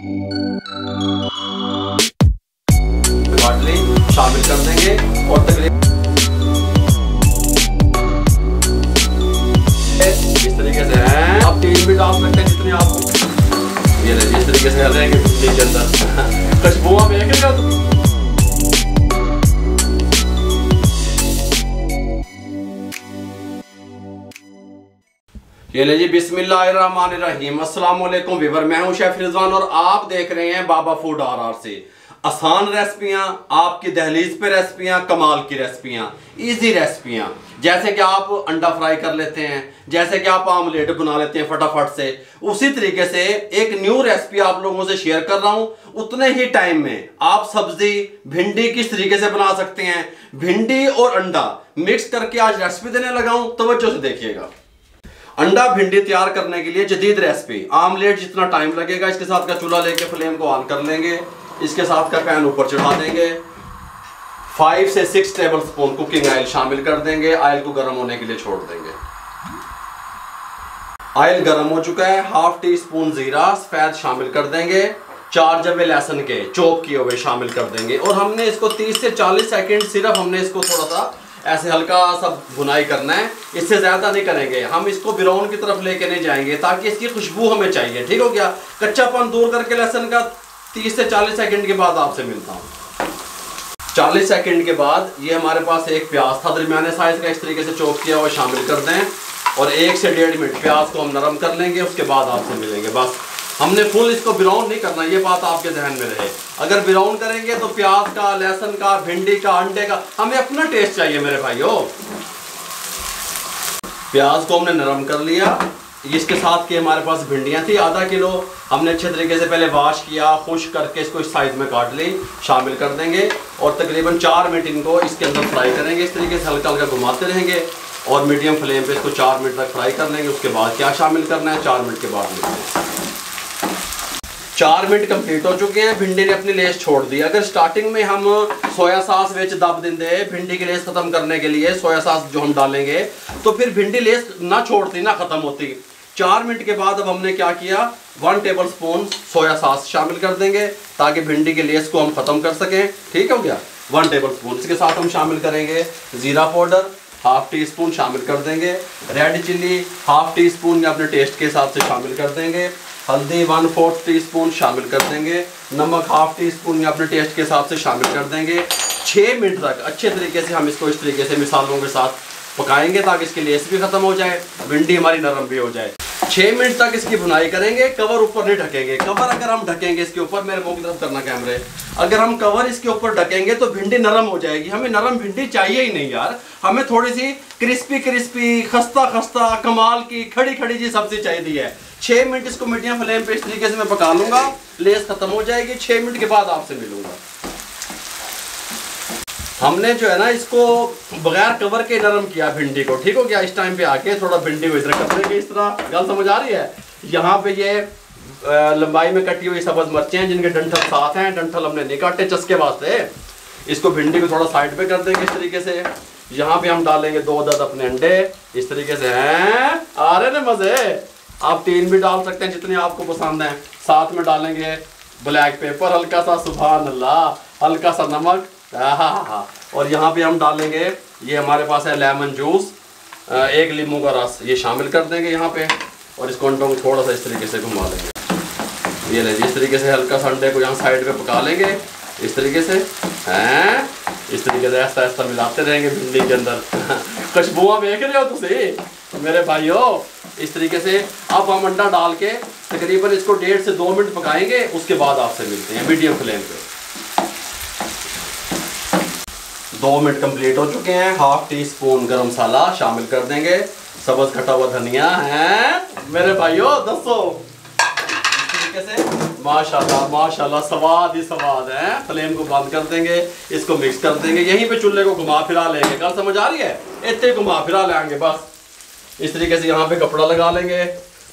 बाटली शामिल कर देंगे और तकरीबन इस तरीके से हैं। आप तेल भी डाल सकते हैं जितनी आप, ये ले इस तरीके से कर रहे हैं कि के अंदर खुशबू आप देखेंगे तो ये ले जी बिस्मिल्लाहिर्रहमानिर्रहीम। अस्सलाम वालेकुम वीवर, मैं हूं शेफ रिजवान और आप देख रहे हैं बाबा फूड RR से। आसान रेसिपियां, आपकी दहलीज पे रेसिपियां, कमाल की रेसिपियां, इजी रेसिपियां। जैसे कि आप अंडा फ्राई कर लेते हैं, जैसे कि आप आमलेट बना लेते हैं फटाफट से, उसी तरीके से एक न्यू रेसिपी आप लोगों से शेयर कर रहा हूं। उतने ही टाइम में आप सब्जी भिंडी किस तरीके से बना सकते हैं, भिंडी और अंडा मिक्स करके आज रेसिपी देने लगा हूं, तवज्जो से देखिएगा। अंडा भिंडी तैयार करने के लिए जदीद रेसिपी। आमलेट जितना टाइम लगेगा, इसके साथ का चूल्हा लेके फ्लेम को ऑन कर लेंगे, इसके साथ का पैन ऊपर चढ़ा देंगे, 5 से 6 टेबल स्पून कुकिंग ऑयल शामिल कर देंगे। ऑयल को गर्म होने के लिए छोड़ देंगे। ऑयल गर्म हो चुका है, ½ टी स्पून जीरा सफेद शामिल कर देंगे, 4 जवे लहसुन के चॉप किए हुए शामिल कर देंगे और हमने इसको 30 से 40 सेकंड सिर्फ हमने इसको थोड़ा सा ऐसे हल्का सा भुनाई करना है, इससे ज्यादा नहीं करेंगे। हम इसको ब्राउन की तरफ लेके नहीं जाएंगे ताकि इसकी खुशबू हमें चाहिए। ठीक हो गया? कच्चापन दूर करके लहसुन का 30 से 40 सेकंड के बाद आपसे मिलता हूँ। 40 सेकंड के बाद ये हमारे पास एक प्याज था दरमियाने साइज का, इस तरीके से चॉप किया हुआ शामिल कर दें और 1 से 1.5 मिनट प्याज को हम नरम कर लेंगे। उसके बाद आपसे मिलेंगे। बस हमने फुल इसको ब्राउन नहीं करना, ये बात आपके ध्यान में रहे। अगर ब्राउन करेंगे तो प्याज का, लहसुन का, भिंडी का, अंडे का हमें अपना टेस्ट चाहिए मेरे भाइयों। प्याज को हमने नरम कर लिया। इसके साथ के हमारे पास भिंडियां थी ½ किलो, हमने अच्छे तरीके से पहले वॉश किया, खुश्क करके इसको इस साइज में काट ली, शामिल कर देंगे और तकरीबन 4 मिनट इनको इसके अंदर फ्राई करेंगे। इस तरीके से हल्का हल्का घुमाते रहेंगे और मीडियम फ्लेम पे इसको 4 मिनट तक फ्राई कर लेंगे। उसके बाद क्या शामिल करना है 4 मिनट के बाद मिलते हैं। 4 मिनट कंप्लीट हो चुके हैं, भिंडी ने अपनी लेस छोड़ दी। अगर स्टार्टिंग में हम सोया सॉस विच दब देंगे भिंडी की लेस खत्म करने के लिए, सोया सॉस जो हम डालेंगे, तो फिर भिंडी लेस ना छोड़ती ना खत्म होती। 4 मिनट के बाद अब हमने क्या किया, 1 टेबल स्पून सोया सॉस शामिल कर देंगे ताकि भिंडी की लेस को हम खत्म कर सकें। ठीक हो गया? 1 टेबल स्पून। इसके साथ हम शामिल करेंगे जीरा पाउडर ½ टी स्पून शामिल कर देंगे, रेड चिल्ली ½ टी स्पून अपने टेस्ट के हिसाब से शामिल कर देंगे, हल्दी 1/4 टी स्पून शामिल कर देंगे, नमक ½ टी स्पून अपने टेस्ट के हिसाब से शामिल कर देंगे। 6 मिनट तक अच्छे तरीके से हम इसको इस तरीके से मिसालों के साथ पकाएंगे ताकि इसकी लेस भी खत्म हो जाए, भिंडी हमारी नरम भी हो जाए। 6 मिनट तक इसकी भुनाई करेंगे। कवर ऊपर नहीं ढकेंगे। कवर अगर हम ढकेंगे इसके ऊपर, मेरे मुंह की तरफ करना कैमरे, अगर हम कवर इसके ऊपर ढकेंगे तो भिंडी नरम हो जाएगी। हमें नरम भिंडी चाहिए ही नहीं यार, हमें थोड़ी सी क्रिस्पी क्रिस्पी, खस्ता खस्ता, कमाल की खड़ी खड़ी जी सब्जी चाहिए है। 6 मिनट इसको मीडियम फ्लेम पे इस तरीके से मैं पका लूंगा, लेस खत्म हो जाएगी। 6 मिनट के बाद आपसे मिलूंगा। हमने जो है ना इसको बगैर कवर के नरम किया भिंडी को। ठीक हो गया? इस टाइम पे आके थोड़ा भिंडी को इधर कर देंगे, इस तरह। गल समझ आ रही है? यहाँ पे ये लंबाई में कटी हुई सब्ज मिर्चें हैं जिनके डंठल साथ हैं, डंठल हमने नहीं काटे चस्के वास्ते। इसको भिंडी को थोड़ा साइड पे कर देंगे इस तरीके से। यहाँ पे हम डालेंगे 2 अदद अपने अंडे, इस तरीके से हैं। आ रहे ना मजे? आप 3 भी डाल सकते हैं जितने आपको पसंद है। साथ में डालेंगे ब्लैक पेपर हल्का सा, सुभान अल्लाह, हल्का सा नमक, और यहाँ पे हम डालेंगे, ये हमारे पास है लेमन जूस, 1 नींबू का रस, ये शामिल कर देंगे यहाँ पे और इसको अंडों को थोड़ा सा इस तरीके से घुमा देंगे। ये ले इस तरीके से हल्का सा अंडे को यहाँ साइड पे पका लेंगे इस तरीके से हैं। इस तरीके से ऐसा ऐसा मिलाते रहेंगे भिंडी के अंदर। खुशबुआ देख रहे हो तुम मेरे भाइयों? इस तरीके से अब हम अंडा डाल के तकरीबन इसको 1.5 से 2 मिनट पकाएंगे। उसके बाद आपसे मिलते हैं मीडियम फ्लेम पे। 2 मिनट कंप्लीट हो चुके हैं। ½ टी स्पून गरम मसाला शामिल कर देंगे, सब्ज कटा हुआ धनिया है मेरे भाइयों। दसो इस तरीके से माशाल्लाह माशाल्लाह, स्वाद ही स्वाद है। फ्लेम को बंद कर देंगे, इसको मिक्स कर देंगे। यहीं पे चूल्हे को घुमा फिरा लेंगे। कल समझ आ रही है? इतने घुमा फिरा लेंगे बस। इस तरीके से यहाँ पे कपड़ा लगा लेंगे,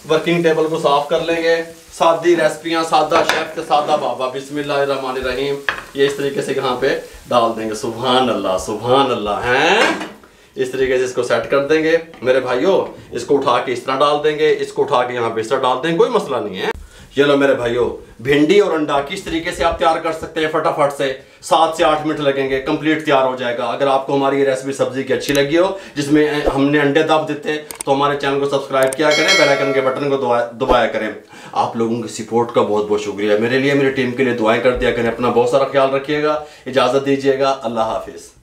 वर्किंग टेबल को साफ कर लेंगे। सादी रेसिपियाँ, सादा शेफ के सादा बाबा, बिस्मिल्लाहिर्रहमानिर्रहीम, ये इस तरीके से यहाँ पे डाल देंगे। सुभान अल्लाह हैं। इस तरीके से इसको सेट कर देंगे मेरे भाइयों। इसको उठा के इस तरह डाल देंगे, इसको उठा के यहाँ पे इस तरह डाल देंगे, कोई मसला नहीं है। ये लो मेरे भाइयों, भिंडी और अंडा किस तरीके से आप तैयार कर सकते हैं फटाफट से, 7 से 8 मिनट लगेंगे, कंप्लीट तैयार हो जाएगा। अगर आपको हमारी ये रेसिपी सब्जी की अच्छी लगी हो, जिसमें हमने अंडे दाब देते, तो हमारे चैनल को सब्सक्राइब किया करें, बेल आइकन के बटन को दबाया करें। आप लोगों की सपोर्ट का बहुत बहुत शुक्रिया। मेरे लिए, मेरी टीम के लिए दुआएं कर दिया करें। अपना बहुत सारा ख्याल रखिएगा, इजाज़त दीजिएगा। अल्लाह हाफिज़।